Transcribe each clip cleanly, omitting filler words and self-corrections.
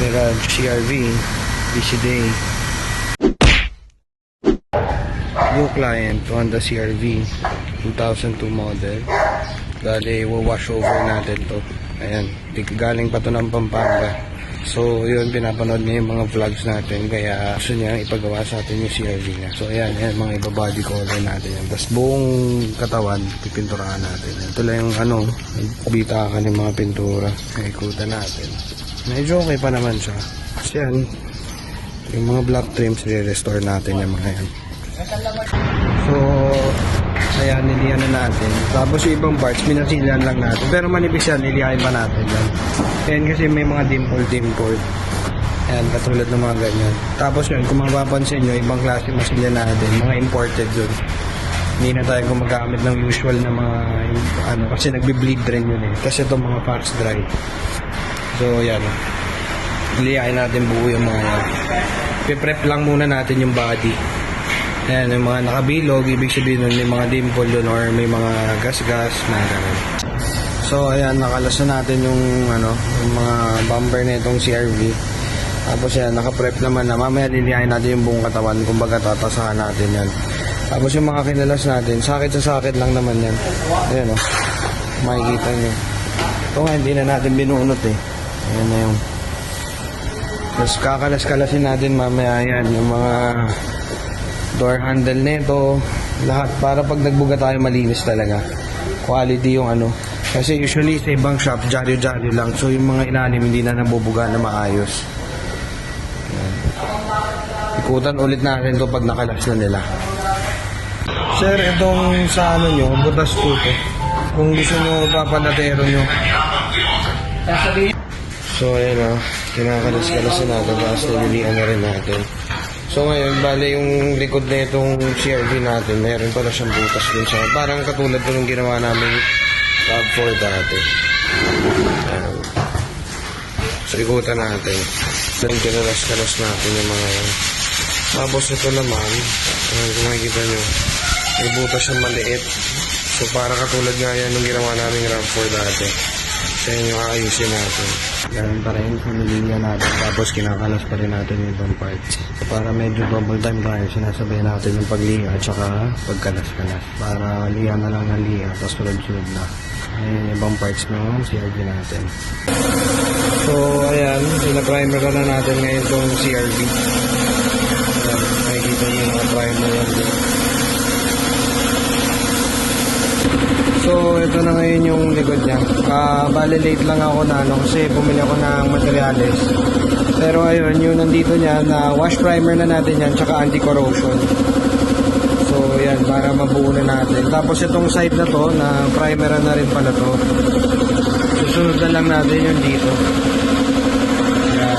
Mirage CR-V, busy day. New client, Honda CR-V 2002 model. Bale, wash over natin to. Ayan, galing pa to ng Pampanga. So yun, pinapanood niya yung mga vlogs natin, kaya gusto niya ipagawa sa atin yung CR-V niya. So ayan, mga iba body color natin yan. Tapos buong katawan pipinturahan natin. Ito lang yung bitakan yung mga pintura. Ikutan natin. Medyo okay pa naman siya. Kasi yan, yung mga black trims, re-restore natin yung mga yan. So ayan, nilihan na natin. Tapos yung ibang parts, minasilan lang natin. Pero manipis yan, nilihain pa natin yan. Ayan, kasi may mga dimple. Ayan, katulad ng mga ganyan. Tapos yun, kung mapapansin nyo, ibang klase masilya natin, mga imported yun. Hindi na tayo gumagamit ng usual na mga, kasi nagbe-bleed rin yun eh. Kasi itong mga fast dry. So ayan, nilihain natin buo yung mga yan. Piprep lang muna natin yung body. Ayan, yung mga nakabilog, ibig sabihin nun, may mga dimple yun or may mga gas-gas na gano'n. So ayan, nakalas na natin yung mga bumper na itong CR-V. Tapos yan, nakaprep naman na. Mamaya lilihain natin yung buong katawan, kumbaga tatasahan natin yan. Tapos yung mga kinalas natin, sakit sa sakit lang naman yan. Ayan makikita nyo. Ito nga, hindi na natin binunot eh. Ayan na yung. Tapos kakalas-kalasin natin mamaya yan, yung mga door handle nito, lahat, para pag nagbuga tayo malinis talaga. Quality yung kasi usually sa ibang shop, jaryo-jaryo lang. So yung mga ilalim hindi na nabubuga na maayos. Ayan. Ikutan ulit natin to pag nakalas na nila. Sir, itong sa nyo, butas po to. Kung gusto nyo papalatero nyo. So ayan kinakalas-kalas na natin, tapos nililian na rin natin. So ngayon, bale yung likod na itong CR-V natin, meron pala siyang butas din siya. Parang katulad ko nung ginawa namin RAV4 dati. So ikutan natin. Then kinalas-kalas natin yung mga yan. Tapos ito naman, kung makikita nyo, may butas siyang maliit. So para katulad nga yan nung ginawa namin RAV4 dati. So yun yung aayusin natin. Ganun pa rin, pamilinya natin. Tapos kinakalas pa rin natin yung ibang parts. So para medyo double time tayo, sinasabayan natin yung pagliha at saka pagkalas-kalas. Para liha na lang ng liha, tapos sunod-sunod na. Ayan yung ibang parts ng CR-V natin. So ayan, pinaprimer na natin ngayon itong CR-V. Ayan, makikita nyo yung primer yan. So ito na ngayon yung likod niya. Bale late lang ako na kasi bumili ako ng materials. Pero ayun, yung nandito niya na wash primer na natin yan, tsaka anti-corrosion. So yan, para mabuo na natin. Tapos itong side na to, na primer na rin pala to. Susunod na lang natin yung dito. Yan.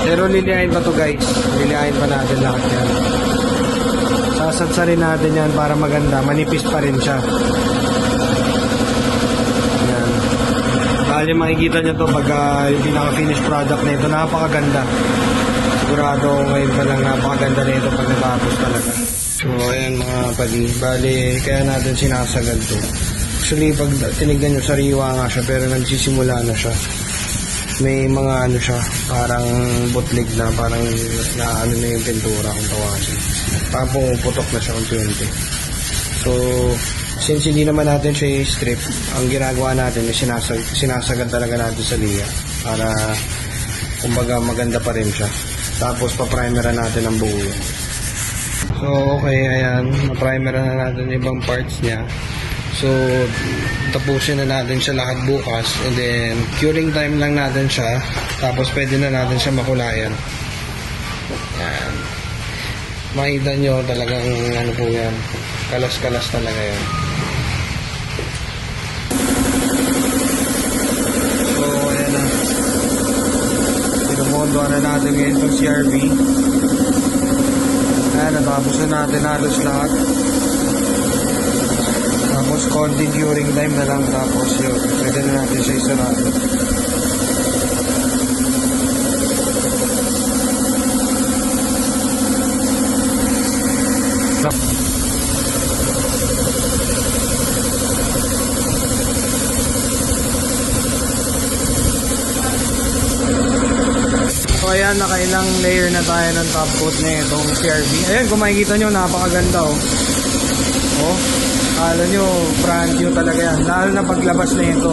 Pero lilihain pa to guys. Lilihain pa natin lahat yan. Sasatsarin natin yan para maganda. Manipis pa rin siya. Bali makikita nyo to pag yung pinaka-finished product na ito, napakaganda. Sigurado ngayon pa lang napakaganda na ito pag natapos talaga. So ayan mga pali, bali kaya natin sinasagad to. Actually pag tinignan nyo, sariwa nga siya pero nagsisimula na siya. May mga siya, parang bootleg na, parang na na yung pintura kung tawagin. Parang pumuputok na siya unti-unti. So since hindi naman natin siya i-strip, ang ginagawa natin is sinasagad talaga natin sa liya para kumbaga maganda pa rin siya. Tapos pa-primeran natin ang buo. So okay, ayan, na-primeran na natin ibang parts niya. So tapusin na natin siya lahat bukas and then curing time lang natin siya. Tapos pwede na natin siya makulayan. Ayan. Makita nyo talagang po yan, kalas-kalas talaga yan. Pinumondoan na natin ngayon itong CR-V. Ayan, natapos na natin halos lahat. Tapos konti curing time na lang, tapos yun, pwede na natin siya isarado. ayan, nakailang layer na tayo ng top coat na itong CRV. Ayan, kung makikita nyo, napakaganda oh. Oh, akala nyo, brand new talaga yan. Lalo na paglabas na ito.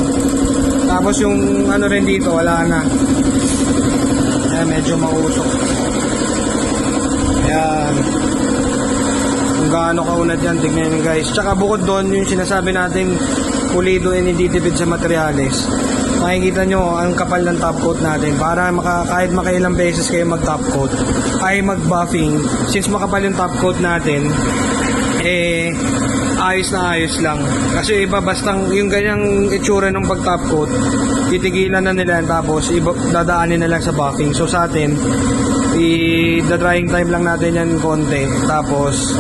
Tapos yung ano rin dito, wala na. Ayan, medyo mausok. Ayan. Kung gaano kaunad yan, tignan nyo guys. Tsaka bukod doon, yung sinasabi natin pulido and hindi tipid sa materyales. Makikita nyo ang kapal ng top coat natin para kahit makailang beses kayo mag top coat ay mag buffing, since makapal yung top coat natin, eh ayos na ayos lang. Kasi iba bastang yung ganyang itsura ng pag top coat, titigilan na nila tapos dadaanin na lang sa buffing. So sa atin, i-drying time lang natin yan konti, tapos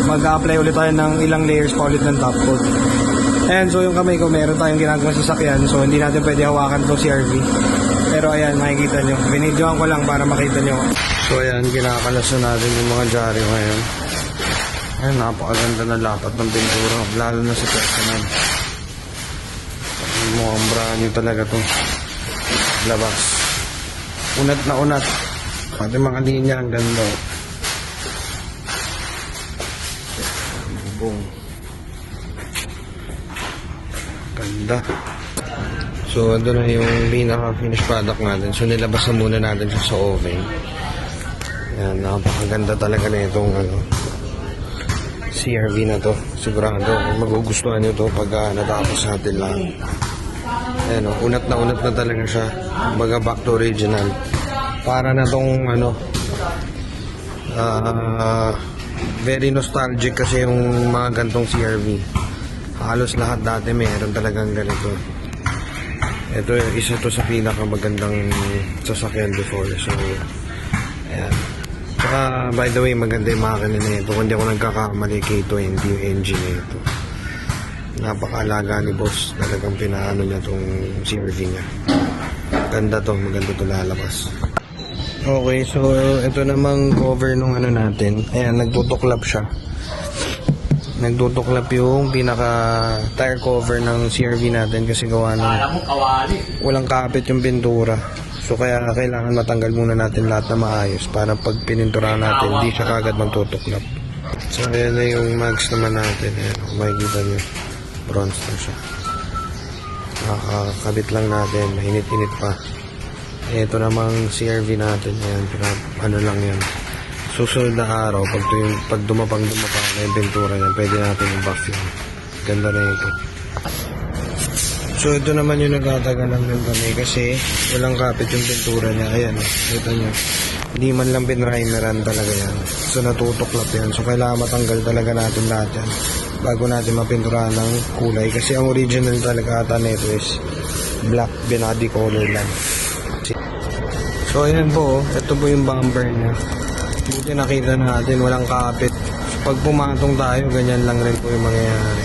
mag-apply ulit tayo ng ilang layers pa ulit ng top coat. Ayan, so yung kamay ko, meron tayong ginagawa sa sasakyan, so hindi natin pwede hawakan itong CRV. Pero ayan, makikita nyo, binidyoan ko lang para makita nyo. So ayan, kinakalas na natin yung mga dyaryo ngayon. Ayan, napakaganda na lapat ng pintura, lalo na sa personal. Mukhang brand new talaga to. Labas. Unat na unat. Pati mga linya, ang ganda. Boom. Ganda. So, ito na yung pinaka-finished product natin. So, nilabas na muna natin siya sa oven. Yan, napakaganda talaga na itong CRV na to. Sigurado, magugustuhan nyo to pag natapos natin lang. Ayan, unat na talaga siya. Baga back to original. Para na tong very nostalgic kasi yung mga gantong CRV. Halos lahat dati mayroon talagang ganito. Ito, isa to sa pinakamagandang sasakyan before. So, ayan. Tsaka, by the way, maganda yung makina na ito. Kung di ako nagkakamali, K20 yung engine na ito. Napakaalaga ni boss. Talagang pinaano niya tong CRV niya. Ganda to, maganda to lalabas. Okay, so ito namang cover nung natin. Ayan, nagtutuklap siya. Nagtutuklap yung pinaka tire cover ng CRV natin kasi gawa ng walang kapit yung pintura. So kaya kailangan matanggal muna natin lahat na maayos para pag pininturahan natin hindi siya kagad magtutuklap. So ayan na yung mags naman natin. Ayan, kung makikita nyo, bronze na siya. Nakakabit lang natin, mainit-init pa. Ito namang CRV natin. Ayan, ano lang yan. Susunod na araw, pag dumapang na yung pintura niya, pwede natin i-buff yun. Ganda na ito. So ito naman yung nagtatagalan ng kami kasi walang kapit yung pintura niya. Ayan, ito nyo. Hindi man lang pinrimeran talaga yan. So natutuklap yan. So kailangan matanggal talaga natin lahat yan bago natin mapinturahan ng kulay. Kasi ang original talaga ata nito is black binody color lang. So ayan po, ito po yung bumper niya. Buti nakita natin, walang kapit. Pag pumatong tayo, ganyan lang rin po yung mangyayari.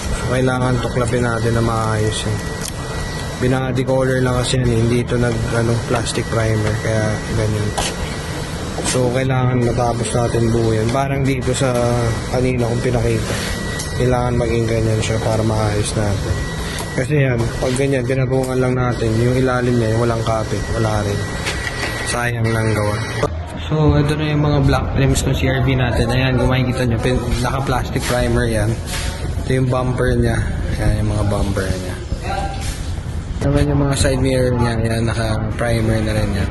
So, kailangan tuklapin natin na maayos yun. Binody color lang kasi yan, hindi ito plastic primer, kaya ganyan. So, kailangan matapos natin buo yan. Parang dito sa kanina kung pinakita, kailangan maging ganyan siya para maayos natin. Kasi yan, pag ganyan, pinatungan lang natin, yung ilalim niya, yung walang kapit, wala rin. Sayang lang gawa. So, ito na yung mga black rims ng CRV natin. Ayan, kung makikita nyo, naka-plastic primer yan. Ito yung bumper niya. Ayan, yung mga bumper niya. Naman yung mga side mirror niya. Ayan, naka-primer na rin yan.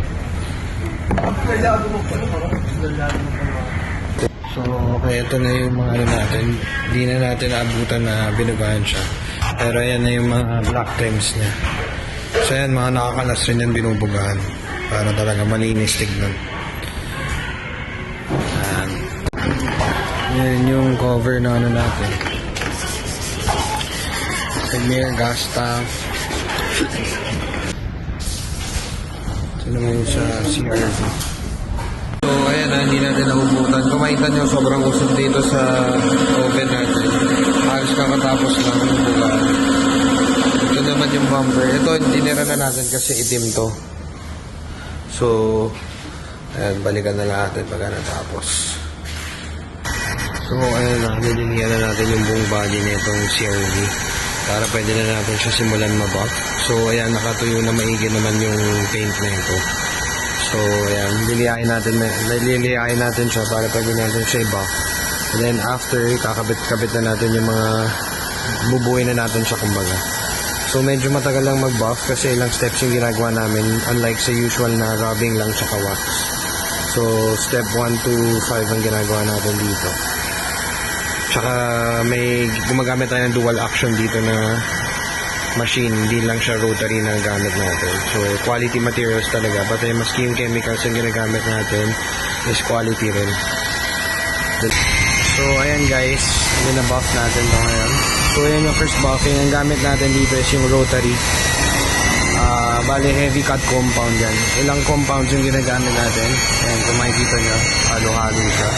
So, okay, ito na yung mga natin. Hindi na natin naabutan na binugahan siya. Pero ayan na yung mga black rims niya. So, ayan, mga nakakalas rin yan binubugahan. Para talaga malinis tignan. Yan yung cover na natin. Premier gas tank. Ito naman yung sa CRV. So ayan na, hindi natin nahubutan. Kung makita nyo, sobrang usok dito sa oven natin. Halos kakatapos lang ng bugaan. Ito naman yung bumper. Ito, tinira na natin kasi itim to. So, ayan, balikan na natin pagka natapos. So, ayan na, nilinihan na natin yung buong body na itong CRV. para pwede na natin siya simulan mabuff. So ayan, nakatuyo na maigi naman yung paint na ito. So ayan, liliyain natin siya para pwede natin siya i-buff. And then after, kakabit-kabit na natin yung mga bubuin na natin siya kumbaga. So medyo matagal lang mag-buff kasi ilang steps yung ginagawa namin, unlike sa usual na rubbing lang tsaka wax. So step 1 to 5 ang ginagawa natin dito. Tsaka may gumagamit tayo ng dual action dito na machine, hindi lang siya rotary na gamit natin. So quality materials talaga, pati maski yung chemicals yung ginagamit natin is quality rin. So ayan guys, na-buff natin ito ngayon. So ayan yung first buffing, ang gamit natin dito is yung rotary. Bali heavy cut compound yan. Ilang compounds yung ginagamit natin. Ayan, kung makikita nyo, halo-halo siya.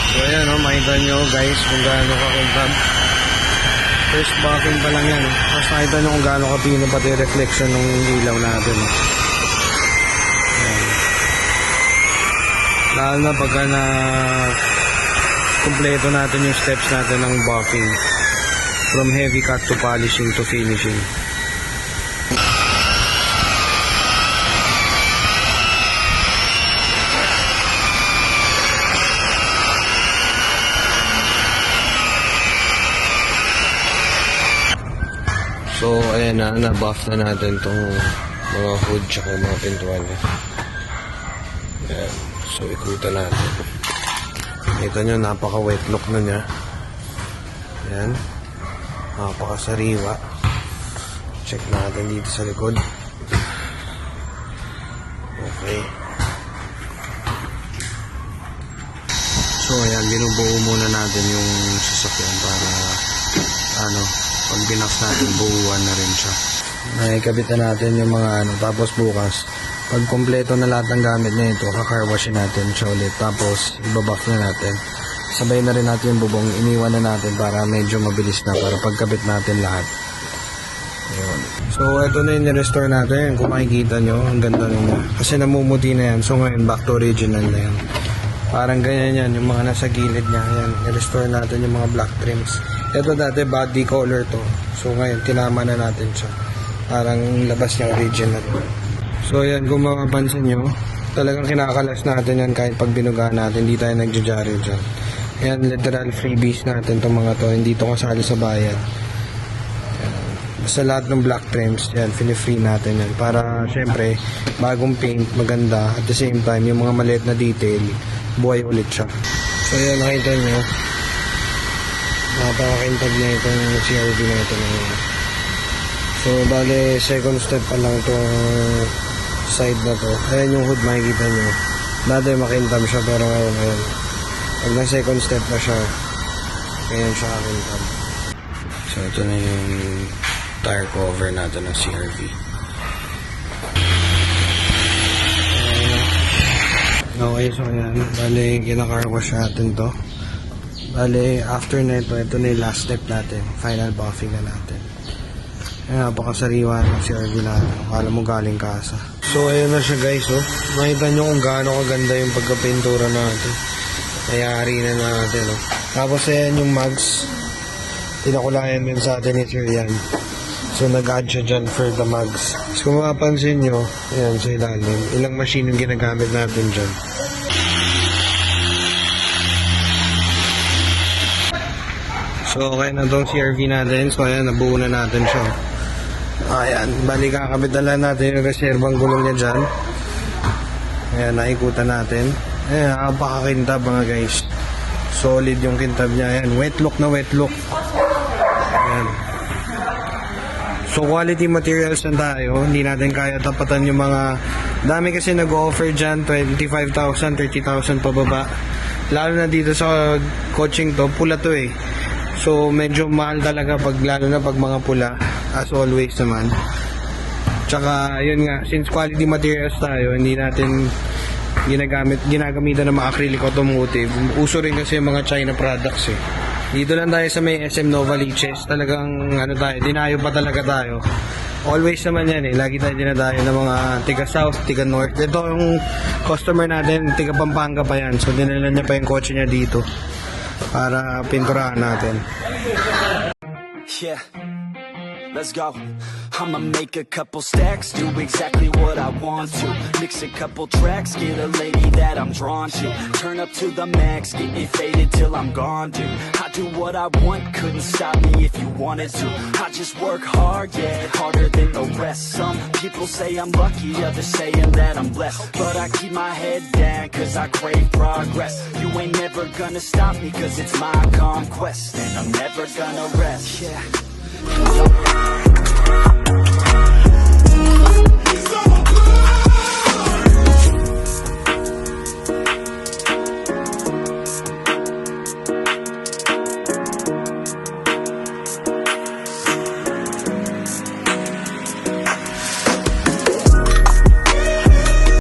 So ayan o, makita nyo guys kung gaano ka-contab. First buffing pa lang yan. Tapos makita nyo kung gaano ka-pino pati reflection ng ilaw natin. Ayan. Lalo na pagka na kumpleto natin yung steps natin ng buffing. From heavy cut to polishing to finishing. So, ayan na, na-buff na natin itong mga hood tsaka mga pintuan niya. Ayan. So, ikutan natin. Ito nyo, napaka-wet look na niya. Ayan. Napaka-sariwa. Check natin dito sa likod. Okay. So, ayan, binubuo muna natin yung sasakyan para pag binaf natin, buuan na rin siya. Nakikabit na natin yung mga tapos bukas, pag kompleto na lahat ng gamit na ito, kakarwashin natin siya ulit, tapos ibabuff na natin. Sabay na rin natin yung bubong, iniwan na natin para medyo mabilis na, para pagkabit natin lahat. Ayun. So, ito na yung restore natin. Kung makikita nyo, ang ganda nyo. Kasi namumuti na yan. So, ngayon, back to original na yan. Parang ganyan yan, yung mga nasa gilid niya. Yan, i-restore natin yung mga black trims. Ito dati body color to. So ngayon tinama na natin siya. Parang labas niya original. So yan, kung mapapansin nyo, talagang kinakalas natin yan kahit pag binugahan natin. Hindi tayo nagja-jarry dyan. Yan, literal freebies natin itong mga to. Hindi to kasali sa bayad. Yan. Basta lahat ng black trims, yan, fini-free natin yan. Para syempre, bagong paint, maganda. At the same time, yung mga maliit na detail, buhay ulit siya. So yan, nakita nyo. Napakakintag na itong CRV na ito na yun. So, bale, second step pa lang itong side na to. Ayan yung hood, makikita nyo. Dati makintab siya, pero ngayon. Pag na second step na siya, ngayon siya kakintab. So, ito na yung tire cover natin ng CRV. Okay, so ayan. Bale, kinakarwash natin to. Bale, after na ito na yung last step natin. Final buffing na natin. Ayan, napakasariwa ng CRV natin. Akala mo galing kasa. So, ayan na siya guys, oh. Makita nyo kung gaano kaganda yung pagkapintura natin. Nayari na natin, oh. Tapos, ayan yung mags. Tinakulayan din sa atin ni Sir yan. So, nag-add siya dyan for the mags. So, kung mapapansin nyo, ayan, sa ilalim. Ilang machine yung ginagamit natin dyan. So, okay na itong CRV natin. So, ayan, nabuo na natin siya. Ayan, bali kakabit na lang natin yung reserbang gulong niya dyan. Ayan, naikutan natin. Ayan, napakakintab mga guys. Solid yung kintab niya. Ayan, wet look na wet look. Ayan. So, quality materials na tayo. Hindi natin kaya tapatan yung mga... Dami kasi nag-offer dyan, 25,000, 30,000 pababa. Lalo na dito sa coaching to, pula to eh. So, medyo mahal talaga lalo na pag mga pula. As always naman. Tsaka, yun nga, since quality materials tayo, hindi natin ginagamit ng mga acrylic automotive. Uso rin kasi mga China products eh. Dito lang tayo sa may SM Novaliches. Talagang ano tayo, dinayo pa talaga tayo. Always naman yan eh. Lagi tayo dinadayo ng mga tiga South, tiga North. Ito yung customer natin, tiga Pampanga pa yan. So dinala niya pa yung kotse niya dito para pinturahan natin. Yeah, let's go. I'ma make a couple stacks, do exactly what I want to. Mix a couple tracks, get a lady that I'm drawn to. Turn up to the max, get me faded till I'm gone, dude. I do what I want, couldn't stop me if you wanted to. I just work hard, yeah, harder than the rest. Some people say I'm lucky, others saying that I'm blessed. But I keep my head down, cause I crave progress. You ain't never gonna stop me, cause it's my conquest. And I'm never gonna rest, yeah.